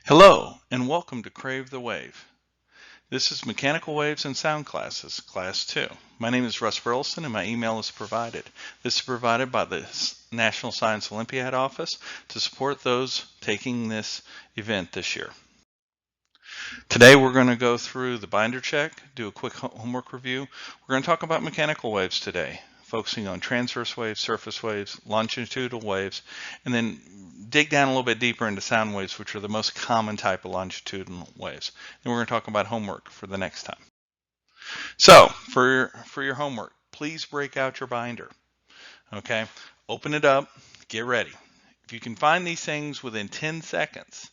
Hello, and welcome to Crave the Wave. This is Mechanical Waves and Sound Classes, Class 2. My name is Russ Burleson, and my email is provided. This is provided by the National Science Olympiad Office to support those taking this event this year. Today we're going to go through the binder check, do a quick homework review. We're going to talk about mechanical waves today, focusing on transverse waves, surface waves, longitudinal waves, and then dig down a little bit deeper into sound waves, which are the most common type of longitudinal waves. Then we're going to talk about homework for the next time. So for your homework, please break out your binder. Okay, open it up, get ready. If you can find these things within 10 seconds,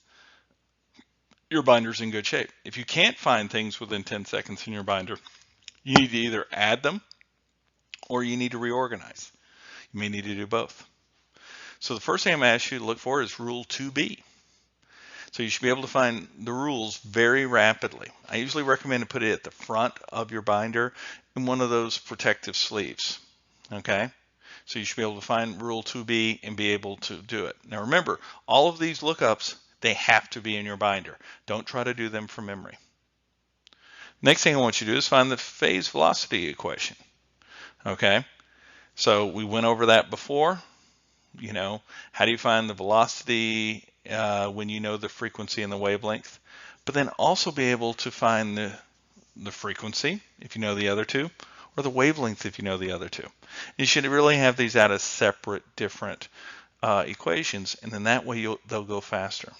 your binder's in good shape. If you can't find things within 10 seconds in your binder, you need to either add them or you need to reorganize. You may need to do both. So the first thing I'm going to ask you to look for is Rule 2B. So you should be able to find the rules very rapidly. I usually recommend to put it at the front of your binder in one of those protective sleeves. Okay? So you should be able to find Rule 2B and be able to do it. Now remember, all of these lookups, they have to be in your binder. Don't try to do them from memory. Next thing I want you to do is find the phase velocity equation. Okay? So we went over that before. You know, how do you find the velocity when you know the frequency and the wavelength? But then also be able to find the frequency if you know the other two, or the wavelength if you know the other two. You should really have these out as separate, different equations, and then that way they'll go faster.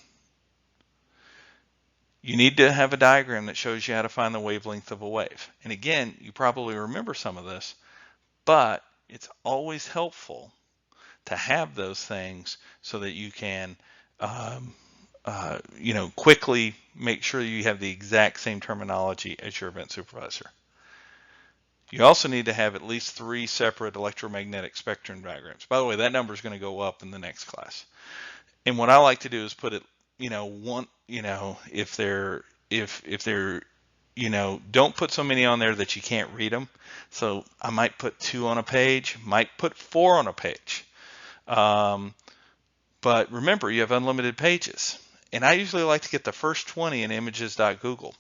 You need to have a diagram that shows you how to find the wavelength of a wave. And again, you probably remember some of this, but it's always helpful to have those things so that you can quickly make sure you have the exact same terminology as your event supervisor. You also need to have at least 3 separate electromagnetic spectrum diagrams. By the way, that number is going to go up in the next class. And what I like to do is put it, if they're don't put so many on there that you can't read them. So I might put 2 on a page, might put 4 on a page. But remember, you have unlimited pages. And I usually like to get the first 20 in images.google.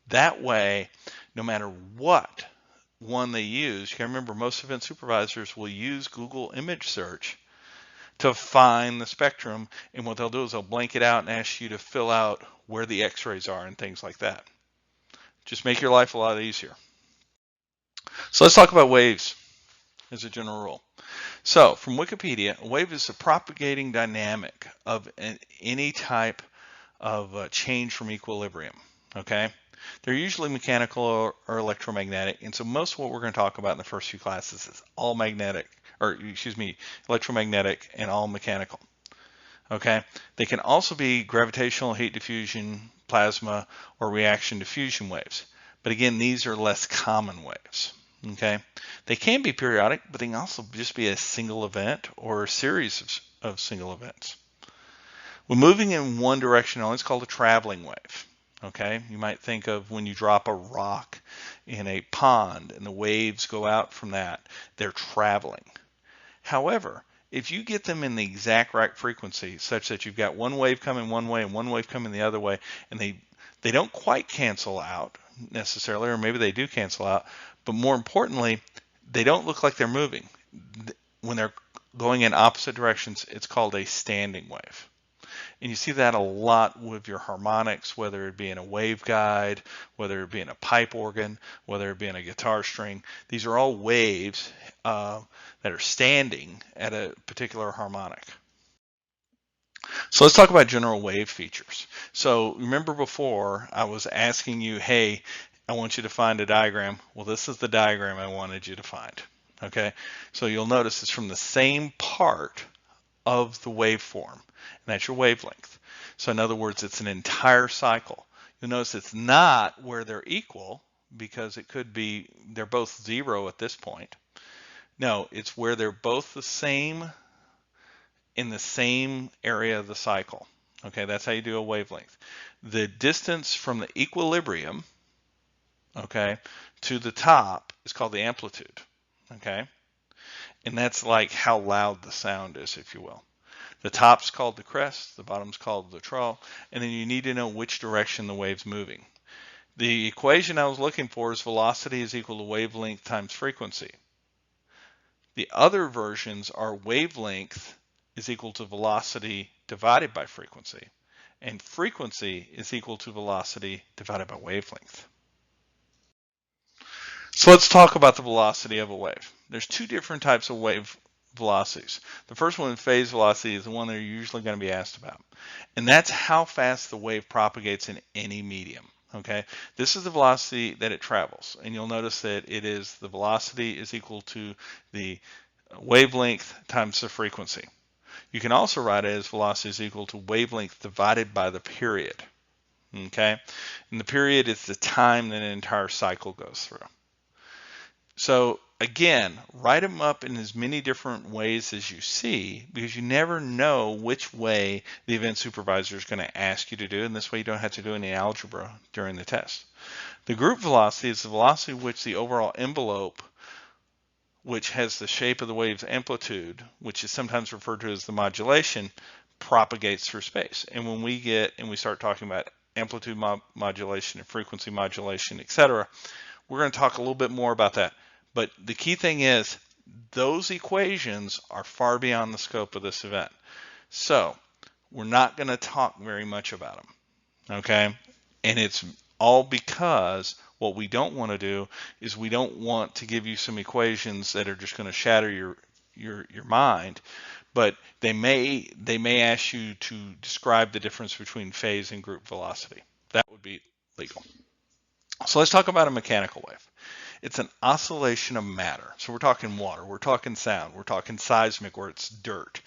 That way, no matter what one they use, you can remember most event supervisors will use Google image search to find the spectrum. And what they'll do is they'll blank it out and ask you to fill out where the x-rays are and things like that. Just make your life a lot easier. So let's talk about waves as a general rule. So from Wikipedia, a wave is a propagating dynamic of any type of change from equilibrium. Okay, they're usually mechanical or electromagnetic, and so most of what we're going to talk about in the first few classes is all magnetic, electromagnetic and all mechanical. Okay, they can also be gravitational, heat diffusion, plasma, or reaction diffusion waves. But again, these are less common waves. Okay, they can be periodic, but they can also just be a single event or a series of single events. When moving in one direction only, it's called a traveling wave. Okay, you might think of when you drop a rock in a pond and the waves go out from that, they're traveling. However, if you get them in the exact right frequency, such that you've got one wave coming one way and one wave coming the other way, and they don't quite cancel out necessarily, or maybe they do cancel out, but more importantly, they don't look like they're moving. When they're going in opposite directions, it's called a standing wave. And you see that a lot with your harmonics, whether it be in a waveguide, whether it be in a pipe organ, whether it be in a guitar string. These are all waves that are standing at a particular harmonic. So let's talk about general wave features. So remember before I was asking you, hey, I want you to find a diagram. Well, this is the diagram I wanted you to find. Okay, so you'll notice it's from the same part of the waveform, and that's your wavelength. So in other words, it's an entire cycle. You'll notice it's not where they're equal, because it could be they're both 0 at this point. No, it's where they're both the same in the same area of the cycle. Okay, that's how you do a wavelength. The distance from the equilibrium, okay, to the top is called the amplitude. Okay, and that's like how loud the sound is, if you will. The top's called the crest, the bottom's called the trough, and then you need to know which direction the wave's moving. The equation I was looking for is velocity is equal to wavelength times frequency. The other versions are wavelength is equal to velocity divided by frequency, and frequency is equal to velocity divided by wavelength. So let's talk about the velocity of a wave. There's two different types of wave velocities. The first one, phase velocity, is the one that you're usually going to be asked about. And that's how fast the wave propagates in any medium. Okay, this is the velocity that it travels. And you'll notice that it is the velocity is equal to the wavelength times the frequency. You can also write it as velocity is equal to wavelength divided by the period. Okay, and the period is the time that an entire cycle goes through. So again, write them up in as many different ways as you see, because you never know which way the event supervisor is going to ask you to do, and this way you don't have to do any algebra during the test. The group velocity is the velocity which the overall envelope, which has the shape of the wave's amplitude, which is sometimes referred to as the modulation, propagates through space. And when we start talking about amplitude modulation and frequency modulation, etc., we're going to talk a little bit more about that. But the key thing is those equations are far beyond the scope of this event. So we're not going to talk very much about them, okay? And it's all because what we don't want to do is we don't want to give you some equations that are just going to shatter your mind, but they may ask you to describe the difference between phase and group velocity. That would be legal. So let's talk about a mechanical wave. It's an oscillation of matter. So we're talking water, we're talking sound, we're talking seismic where it's dirt,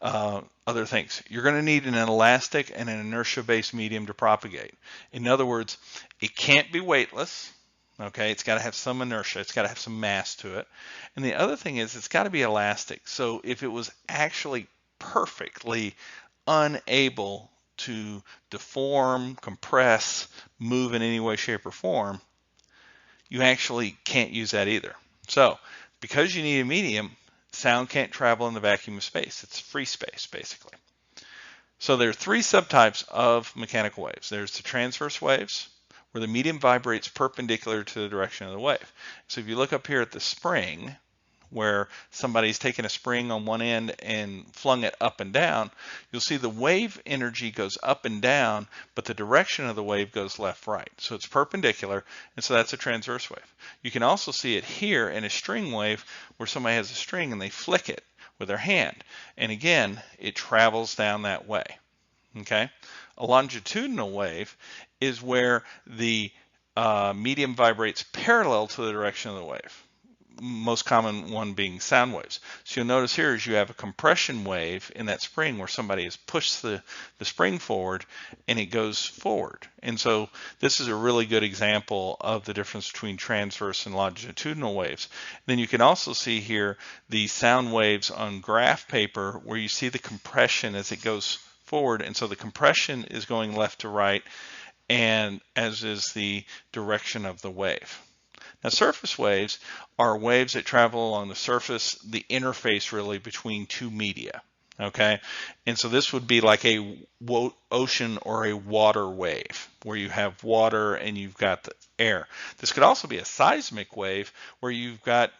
other things. You're going to need an elastic and an inertia-based medium to propagate. In other words, it can't be weightless. Okay, it's got to have some inertia, it's got to have some mass to it. And the other thing is it's got to be elastic. So if it was actually perfectly unable to deform, compress, move in any way, shape, or form, you actually can't use that either. So because you need a medium, sound can't travel in the vacuum of space. It's free space, basically. So there are three subtypes of mechanical waves. There's the transverse waves, where the medium vibrates perpendicular to the direction of the wave. So if you look up here at the spring, where somebody's taken a spring on one end and flung it up and down, you'll see the wave energy goes up and down, but the direction of the wave goes left-right. So it's perpendicular, and so that's a transverse wave. You can also see it here in a string wave where somebody has a string and they flick it with their hand. And again, it travels down that way. Okay? A longitudinal wave is where the medium vibrates parallel to the direction of the wave. Most common one being sound waves. So you'll notice here is you have a compression wave in that spring where somebody has pushed the spring forward and it goes forward. And so this is a really good example of the difference between transverse and longitudinal waves. Then you can also see here the sound waves on graph paper where you see the compression as it goes forward. And so the compression is going left to right, and as is the direction of the wave. Now, surface waves are waves that travel along the surface, the interface really between two media, okay? And so this would be like a ocean or a water wave, where you have water and you've got the air. This could also be a seismic wave where you've got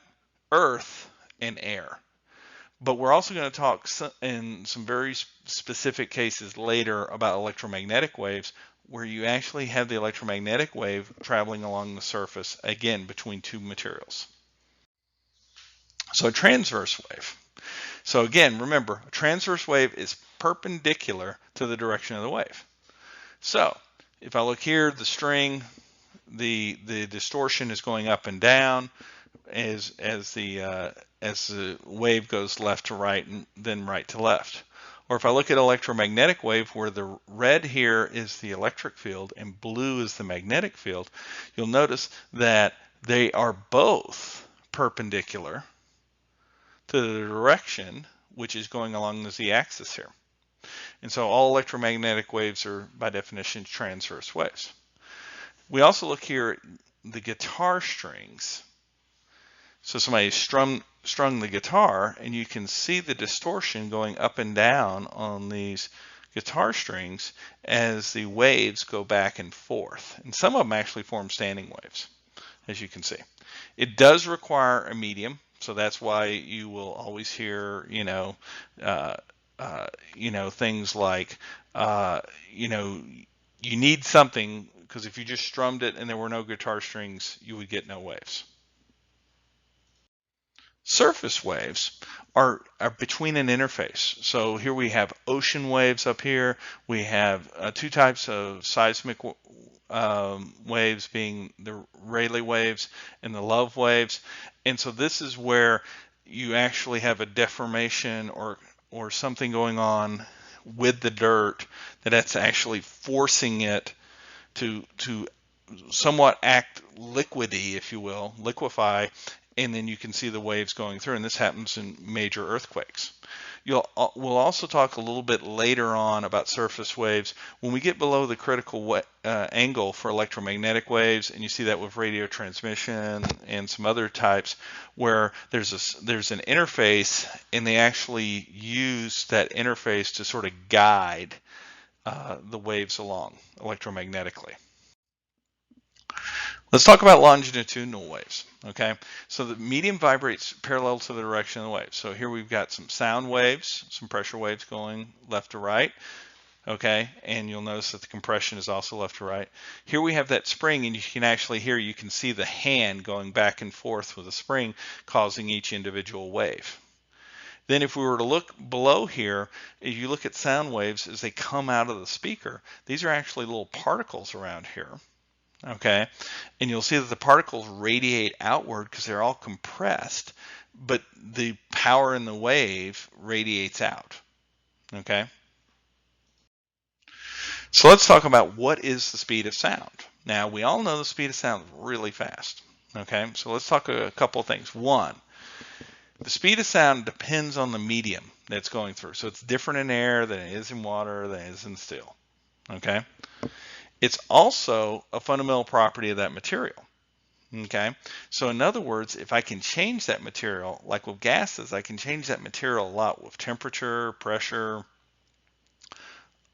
earth and air. But we're also going to talk in some very specific cases later about electromagnetic waves, where you actually have the electromagnetic wave traveling along the surface, again, between two materials. So a transverse wave. So again, remember, a transverse wave is perpendicular to the direction of the wave. So if I look here, the string, the distortion is going up and down as the wave goes left to right and then right to left. Or if I look at electromagnetic wave, where the red here is the electric field and blue is the magnetic field, you'll notice that they are both perpendicular to the direction which is going along the z-axis here. And so all electromagnetic waves are, by definition, transverse waves. We also look here at the guitar strings. So somebody strung the guitar, and you can see the distortion going up and down on these guitar strings as the waves go back and forth. And some of them actually form standing waves, as you can see. It does require a medium, so that's why you will always hear, uh, things like, uh, you know, you need something, because if you just strummed it and there were no guitar strings, you would get no waves. Surface waves are between an interface. So here we have ocean waves up here. We have two types of seismic waves, being the Rayleigh waves and the Love waves. And so this is where you actually have a deformation or something going on with the dirt that's actually forcing it to somewhat act liquidy, if you will, liquefy, and then you can see the waves going through. And this happens in major earthquakes. We'll also talk a little bit later on about surface waves when we get below the critical angle for electromagnetic waves, and you see that with radio transmission and some other types where there's an interface, and they actually use that interface to sort of guide the waves along electromagnetically. Let's talk about longitudinal waves. Okay, so the medium vibrates parallel to the direction of the wave. So here we've got some sound waves, some pressure waves going left to right. Okay, and you'll notice that the compression is also left to right. Here we have that spring, and you can actually hear, you can see the hand going back and forth with the spring, causing each individual wave. Then if we were to look below here, if you look at sound waves as they come out of the speaker, these are actually little particles around here. Okay, and you'll see that the particles radiate outward because they're all compressed, but the power in the wave radiates out. Okay, so let's talk about what is the speed of sound. Now, we all know the speed of sound is really fast. Okay, so let's talk a couple of things. One, the speed of sound depends on the medium that's going through. So it's different in air than it is in water, than it is in steel. Okay, it's also a fundamental property of that material. Okay, so in other words, if I can change that material, like with gases, I can change that material a lot with temperature, pressure,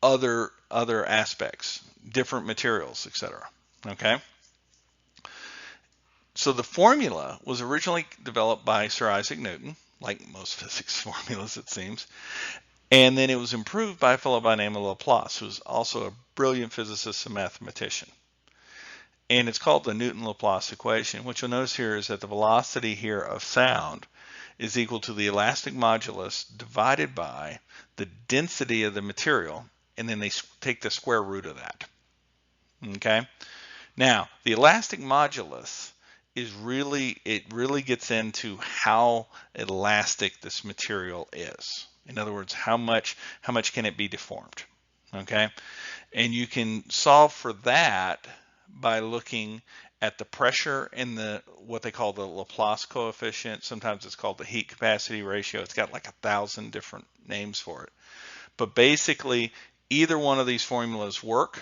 other aspects, different materials, etc. Okay, so the formula was originally developed by Sir Isaac Newton, like most physics formulas it seems, and then it was improved by a fellow by the name of Laplace, who's also a brilliant physicist and mathematician. And it's called the Newton-Laplace equation. What you'll notice here is that the velocity here of sound is equal to the elastic modulus divided by the density of the material, and then they take the square root of that. Okay? Now, the elastic modulus is really gets into how elastic this material is. In other words, how much can it be deformed? Okay? And you can solve for that by looking at the pressure and what they call the Laplace coefficient. Sometimes it's called the heat capacity ratio. It's got like 1,000 different names for it. But basically, either one of these formulas work.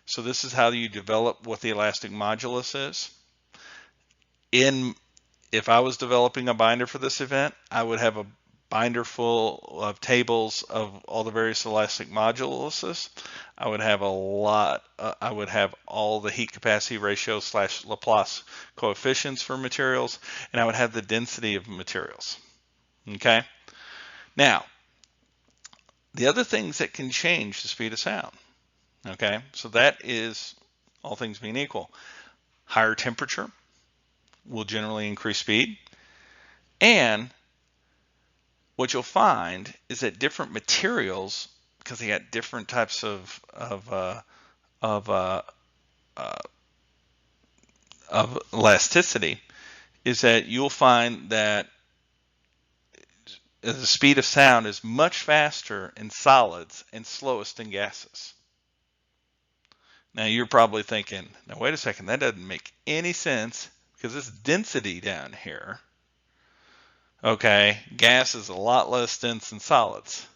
So this is how you develop what the elastic modulus is. If I was developing a binder for this event, I would have a binder full of tables of all the various elastic moduluses. I would have I would have all the heat capacity ratio / Laplace coefficients for materials, and I would have the density of materials. Okay. Now, the other things that can change the speed of sound. Okay. So that is, all things being equal, higher temperature will generally increase speed, and what you'll find is that different materials, because they got different types of elasticity, is that you'll find that the speed of sound is much faster in solids and slowest in gases. Now you're probably thinking, now wait a second, that doesn't make any sense because this density down here, okay, gas is a lot less dense than solids.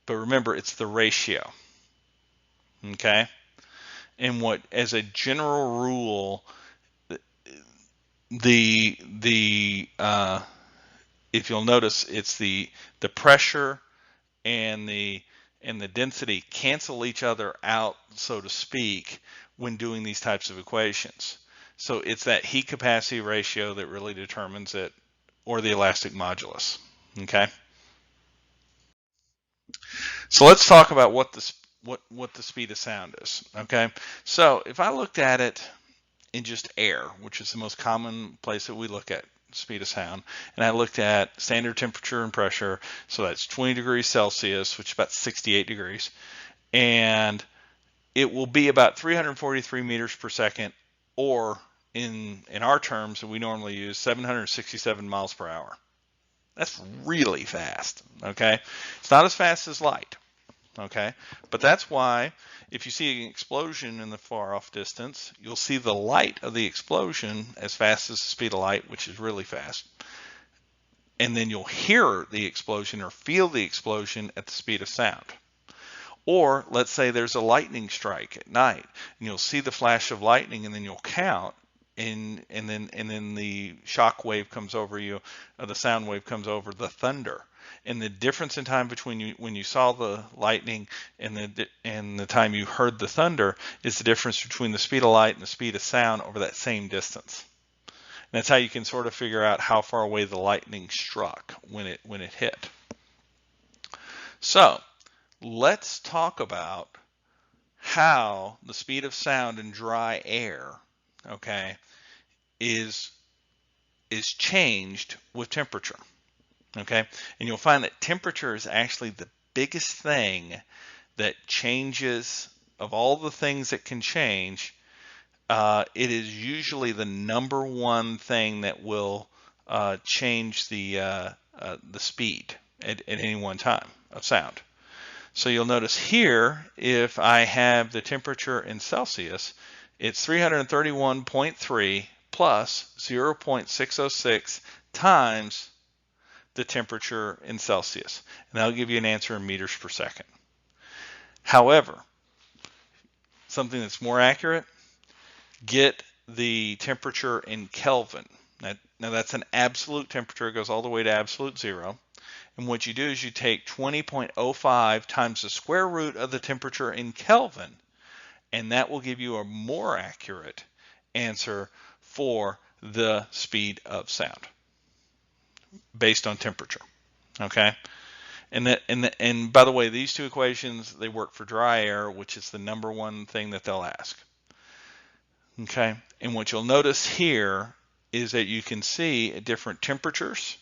But remember, it's the ratio. Okay? And as a general rule, if you'll notice, it's the pressure and the density cancel each other out, so to speak, when doing these types of equations. So it's that heat capacity ratio that really determines it, or the elastic modulus. Okay. So let's talk about what the speed of sound is. Okay. So if I looked at it in just air, which is the most common place that we look at speed of sound, and I looked at standard temperature and pressure, so that's 20 degrees Celsius, which is about 68 degrees, and it will be about 343 meters per second, or in our terms that we normally use, 767 miles per hour. That's really fast. Okay, it's not as fast as light. Okay, but that's why if you see an explosion in the far off distance, you'll see the light of the explosion as fast as the speed of light, which is really fast, and then you'll hear the explosion or feel the explosion at the speed of sound. Or let's say there's a lightning strike at night, and you'll see the flash of lightning, and then you'll count, and then the shock wave comes over you, the sound wave comes over the thunder, and the difference in time between when you saw the lightning and the time you heard the thunder is the difference between the speed of light and the speed of sound over that same distance. And that's how you can sort of figure out how far away the lightning struck when it hit. So let's talk about how the speed of sound in dry air, okay, is changed with temperature. Okay, and you'll find that temperature is actually the biggest thing that changes. Of all the things that can change, it is usually the number one thing that will change the speed at any one time of sound. So you'll notice here, if I have the temperature in Celsius, it's 331.3 plus 0.606 times the temperature in Celsius. And that'll give you an answer in meters per second. However, something that's more accurate, get the temperature in Kelvin. Now that's an absolute temperature. It goes all the way to absolute zero. And what you do is you take 20.05 times the square root of the temperature in Kelvin, and that will give you a more accurate answer for the speed of sound based on temperature. Okay? And by the way, these two equations, they work for dry air, which is the number one thing that they'll ask. Okay? And what you'll notice here is that you can see at different temperatures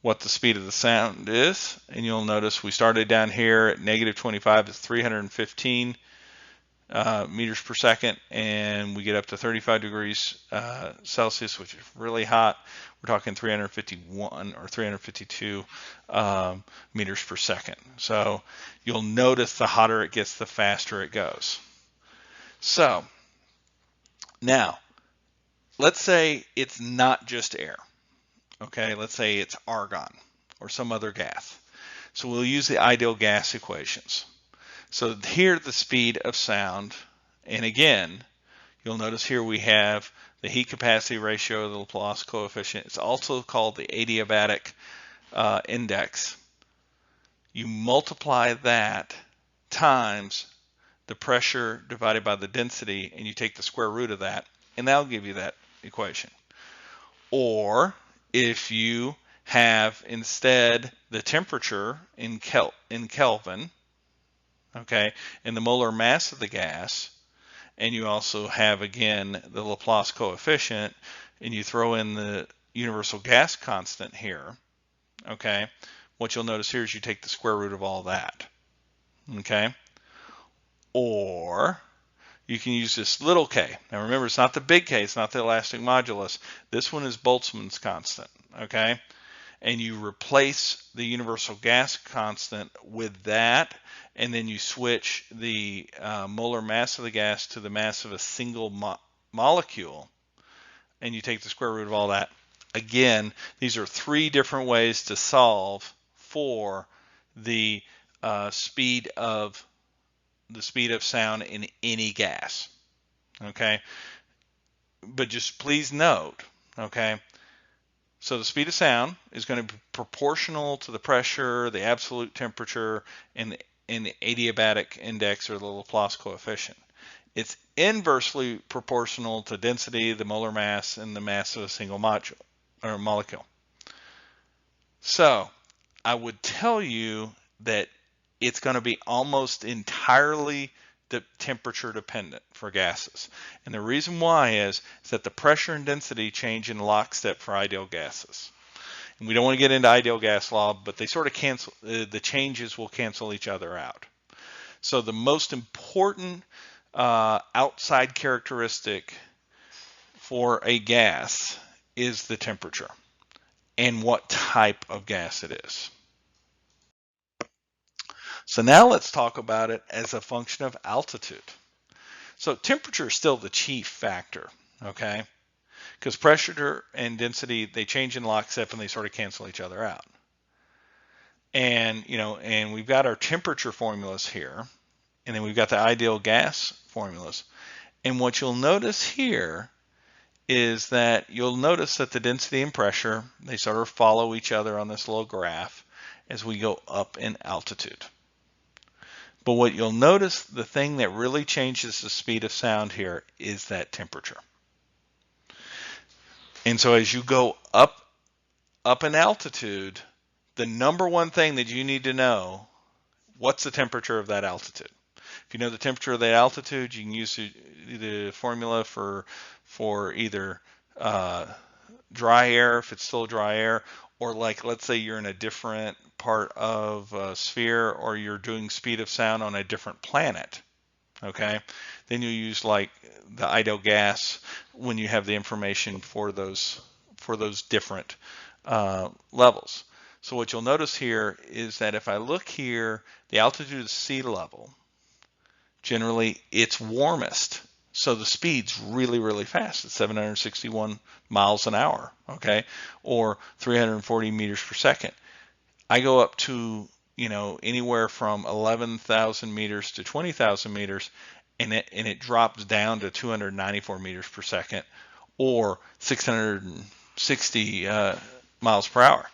what the speed of the sound is, and you'll notice we started down here at negative 25 to 315 meters per second, and we get up to 35 degrees Celsius, which is really hot. We're talking 351 or 352 meters per second. So you'll notice the hotter it gets, the faster it goes. So now let's say it's not just air. Okay, let's say it's argon or some other gas. So we'll use the ideal gas equations. So here the speed of sound, and again, you'll notice here we have the heat capacity ratio, the Laplace coefficient. It's also called the adiabatic index. You multiply that times the pressure divided by the density, and you take the square root of that, and that'll give you that equation. Or if you have instead the temperature in Kelvin, okay, and the molar mass of the gas, and you also have again the Laplace coefficient, and you throw in the universal gas constant here, okay, what you'll notice here is you take the square root of all that, okay, or you can use this little k. Now remember, it's not the big K, it's not the elastic modulus. This one is Boltzmann's constant, okay? And you replace the universal gas constant with that, and then you switch the molar mass of the gas to the mass of a single molecule, and you take the square root of all that. Again, these are three different ways to solve for the speed of sound in any gas. Okay, but just please note, okay, so the speed of sound is going to be proportional to the pressure, the absolute temperature, and the adiabatic index, or the Laplace coefficient. It's inversely proportional to density, the molar mass, and the mass of a single module or molecule. So I would tell you that it's going to be almost entirely the temperature dependent for gases. And the reason why is that the pressure and density change in lockstep for ideal gases. And we don't want to get into ideal gas law, but they sort of cancel, the changes will cancel each other out. So the most important outside characteristic for a gas is the temperature and what type of gas it is. So now let's talk about it as a function of altitude. So temperature is still the chief factor, okay? Because pressure and density, they change in lockstep and they sort of cancel each other out. And, and we've got our temperature formulas here, and then we've got the ideal gas formulas. And what you'll notice here is that you'll notice that the density and pressure, they sort of follow each other on this little graph as we go up in altitude. But what you'll notice, the thing that really changes the speed of sound here is that temperature. And so as you go up in altitude, the number one thing that you need to know, what's the temperature of that altitude? If you know the temperature of that altitude, you can use the formula for either dry air, if it's still dry air, or like, let's say you're in a different part of a sphere, or you're doing speed of sound on a different planet, okay? Then you use like the ideal gas when you have the information for those different levels. So what you'll notice here is that if I look here, the altitude of sea level, generally it's warmest. So the speed's really, really fast. It's 761 miles an hour, okay, or 340 meters per second. I go up to, anywhere from 11,000 meters to 20,000 meters, and it drops down to 294 meters per second, or 660 miles per hour.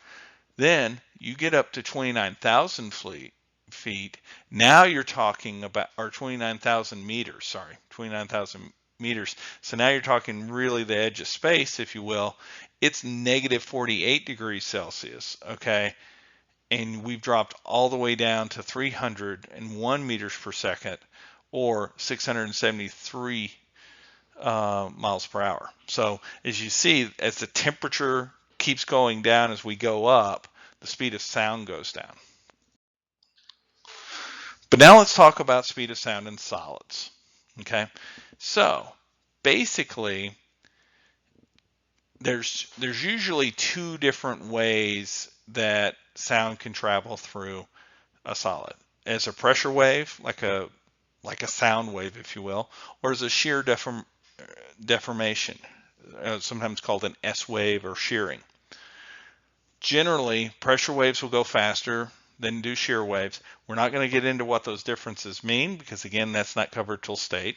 Then you get up to 29,000 feet. Now you're talking about, or 29,000 meters, sorry, 29,000 meters. So now you're talking really the edge of space, if you will. It's negative 48 degrees Celsius, okay? And we've dropped all the way down to 301 meters per second, or 673 miles per hour. So as you see, as the temperature keeps going down as we go up, the speed of sound goes down. But now let's talk about speed of sound in solids. Okay, so basically there's usually two different ways that sound can travel through a solid: as a pressure wave, like a sound wave, if you will, or as a shear deformation, sometimes called an S wave or shearing. Generally, pressure waves will go faster than do shear waves. We're not going to get into what those differences mean because, again, that's not covered till state.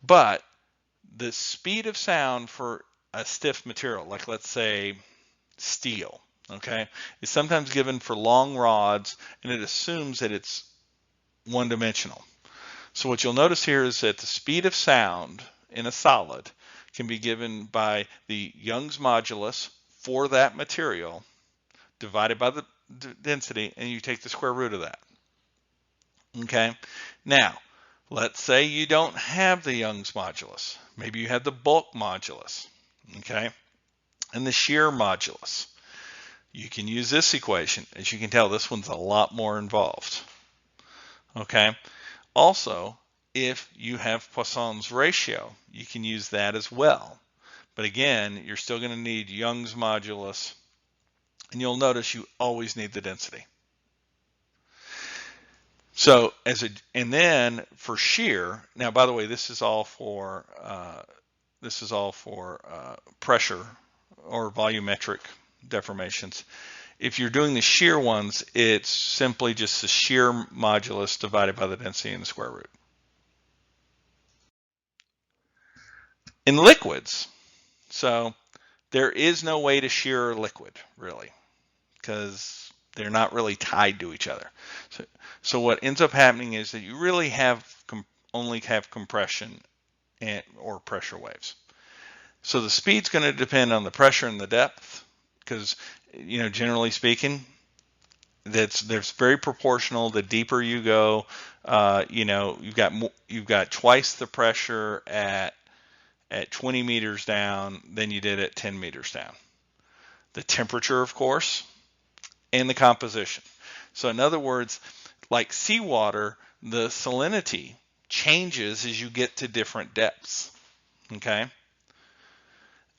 But the speed of sound for a stiff material, like let's say steel, okay, is sometimes given for long rods, and it assumes that it's one-dimensional. So what you'll notice here is that the speed of sound in a solid can be given by the Young's modulus for that material divided by the density, and you take the square root of that. Okay, now let's say you don't have the Young's modulus. Maybe you have the bulk modulus, okay, and the shear modulus. You can use this equation. As you can tell, this one's a lot more involved. Okay, also, if you have Poisson's ratio, you can use that as well. But again, you're still going to need Young's modulus, and you'll notice you always need the density. So and then for shear, now by the way, this is all for pressure or volumetric deformations. If you're doing the shear ones, it's simply just the shear modulus divided by the density in the square root. in liquids. So there is no way to shear a liquid, really, because they're not really tied to each other. So what ends up happening is that you really only have compression or pressure waves. So the speed's going to depend on the pressure and the depth, because generally speaking, there's very proportional. The deeper you go, you've got twice the pressure at 20 meters down than you did at 10 meters down. The temperature, of course, and the composition. So in other words, like seawater, the salinity changes as you get to different depths. Okay.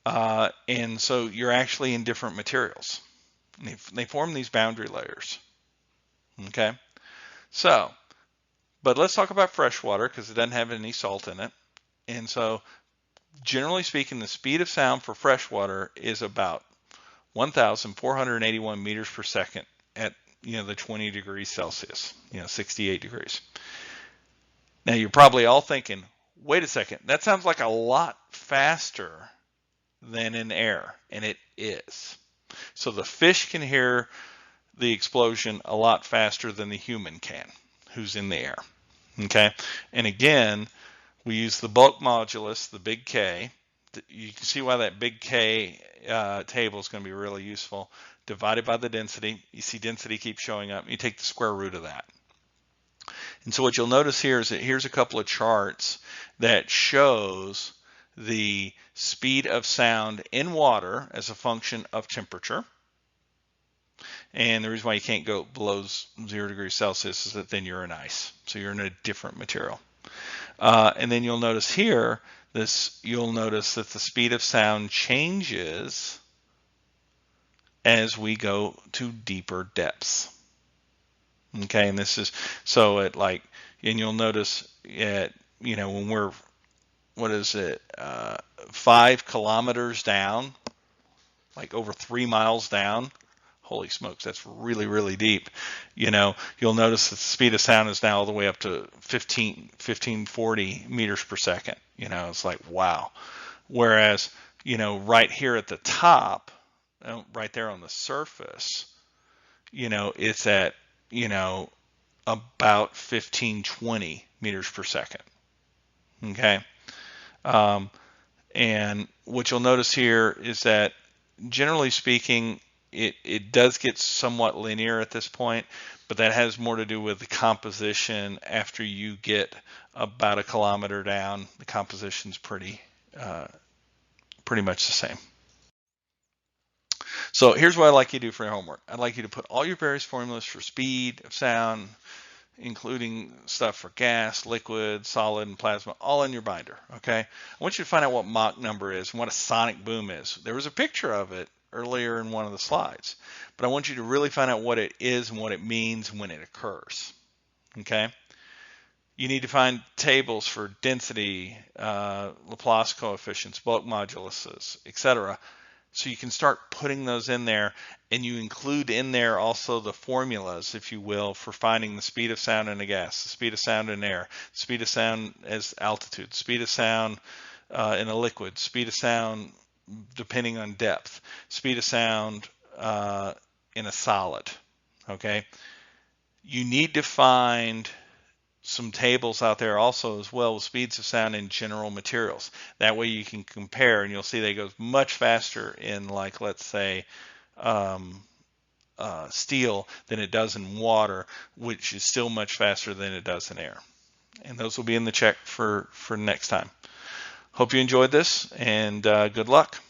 And so you're actually in different materials. They form these boundary layers. Okay. So, but let's talk about freshwater because it doesn't have any salt in it. And so generally speaking, the speed of sound for freshwater is about 1,481 meters per second at the 20 degrees Celsius, 68 degrees. Now you're probably all thinking, wait a second, that sounds like a lot faster than in air, and it is. So the fish can hear the explosion a lot faster than the human can, who's in the air. Okay, and again, we use the bulk modulus, the big K. You can see why that big K table is going to be really useful. Divided by the density. You see density keeps showing up. You take the square root of that. And so what you'll notice here is that here's a couple of charts that shows the speed of sound in water as a function of temperature. And the reason why you can't go below 0 degrees Celsius is that then you're in ice. So you're in a different material. And then you'll notice here, you'll notice that the speed of sound changes as we go to deeper depths. Okay, and this is so and you'll notice when we're 5 kilometers down, like over 3 miles down. Holy smokes, that's really, really deep. You'll notice that the speed of sound is now all the way up to 1540 meters per second. It's like, wow. Whereas, right here at the top, right there on the surface, it's at, about 1520 meters per second. Okay. And what you'll notice here is that generally speaking, it does get somewhat linear at this point, but that has more to do with the composition. After you get about a kilometer down, the composition's pretty much the same. So here's what I'd like you to do for your homework. I'd like you to put all your various formulas for speed of sound, including stuff for gas, liquid, solid, and plasma, all in your binder, okay? I want you to find out what Mach number is and what a sonic boom is. There was a picture of it earlier in one of the slides, but I want you to really find out what it is and what it means when it occurs, okay? You need to find tables for density, Laplace coefficients, bulk moduluses, etc., so you can start putting those in there, and you include in there also the formulas, if you will, for finding the speed of sound in a gas, the speed of sound in air, speed of sound as altitude, speed of sound in a liquid, speed of sound depending on depth, speed of sound in a solid, okay? You need to find some tables out there also as well with speeds of sound in general materials. That way you can compare, and you'll see that it goes much faster in, like, let's say steel than it does in water, which is still much faster than it does in air. And those will be in the check for next time. Hope you enjoyed this, and good luck.